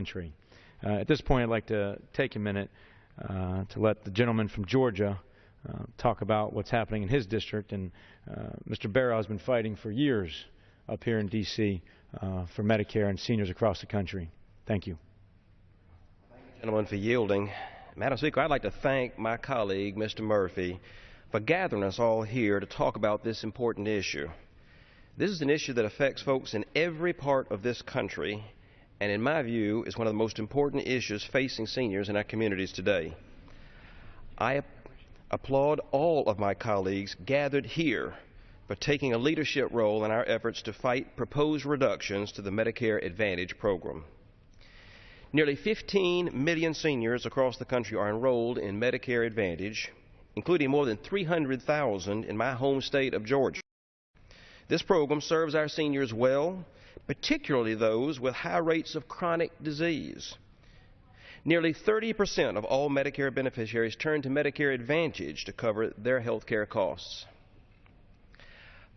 country. At this point, I'd like to take a minute to let the gentleman from Georgia talk about what's happening in his district. And Mr. Barrow has been fighting for years up here in D.C. For Medicare and seniors across the country. Thank you. Thank you, gentlemen, for yielding. Madam Speaker, I'd like to thank my colleague, Mr. Murphy, for gathering us all here to talk about this important issue. This is an issue that affects folks in every part of this country, and in my view, is one of the most important issues facing seniors in our communities today. I applaud all of my colleagues gathered here for taking a leadership role in our efforts to fight proposed reductions to the Medicare Advantage program. Nearly 15 million seniors across the country are enrolled in Medicare Advantage, including more than 300,000 in my home state of Georgia. This program serves our seniors well, particularly those with high rates of chronic disease. Nearly 30% of all Medicare beneficiaries turn to Medicare Advantage to cover their health care costs.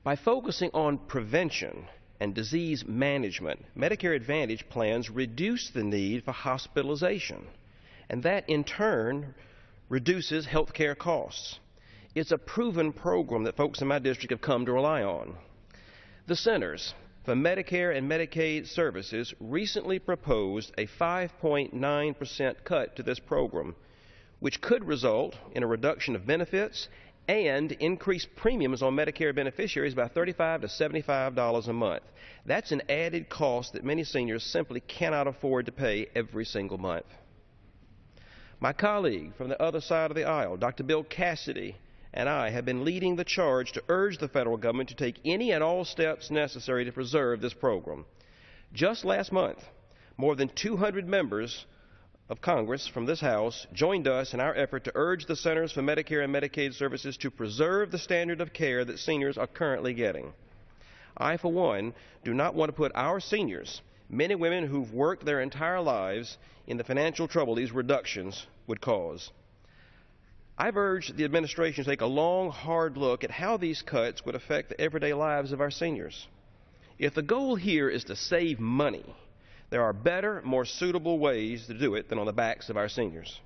By focusing on prevention and disease management, Medicare Advantage plans reduce the need for hospitalization, and that in turn reduces health care costs. It's a proven program that folks in my district have come to rely on. The Centers for Medicare and Medicaid Services recently proposed a 5.9% cut to this program, which could result in a reduction of benefits and increase premiums on Medicare beneficiaries by $35 to $75 a month. That's an added cost that many seniors simply cannot afford to pay every single month. My colleague from the other side of the aisle, Dr. Bill Cassidy, and I have been leading the charge to urge the federal government to take any and all steps necessary to preserve this program. Just last month, more than 200 members of Congress from this House joined us in our effort to urge the Centers for Medicare and Medicaid Services to preserve the standard of care that seniors are currently getting. I, for one, do not want to put our seniors, men and women who've worked their entire lives, in the financial trouble these reductions would cause. I've urged the administration to take a long, hard look at how these cuts would affect the everyday lives of our seniors. If the goal here is to save money, there are better, more suitable ways to do it than on the backs of our seniors.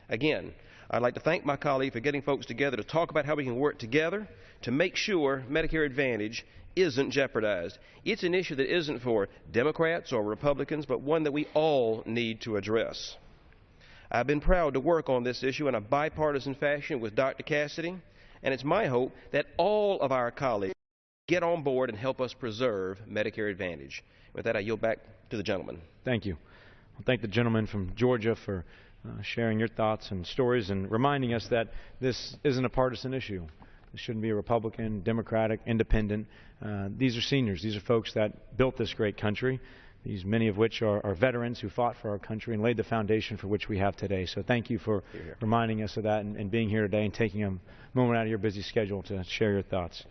Again, I'd like to thank my colleague for getting folks together to talk about how we can work together to make sure Medicare Advantage isn't jeopardized. It's an issue that isn't for Democrats or Republicans, but one that we all need to address. I've been proud to work on this issue in a bipartisan fashion with Dr. Cassidy, and it's my hope that all of our colleagues get on board and help us preserve Medicare Advantage. With that, I yield back to the gentleman. Thank you. I'll thank the gentleman from Georgia for sharing your thoughts and stories and reminding us that this isn't a partisan issue. It shouldn't be a Republican, Democratic, Independent. These are seniors. These are folks that built this great country. Many of which are veterans who fought for our country and laid the foundation for which we have today. So thank you for reminding us of that and being here today and taking a moment out of your busy schedule to share your thoughts.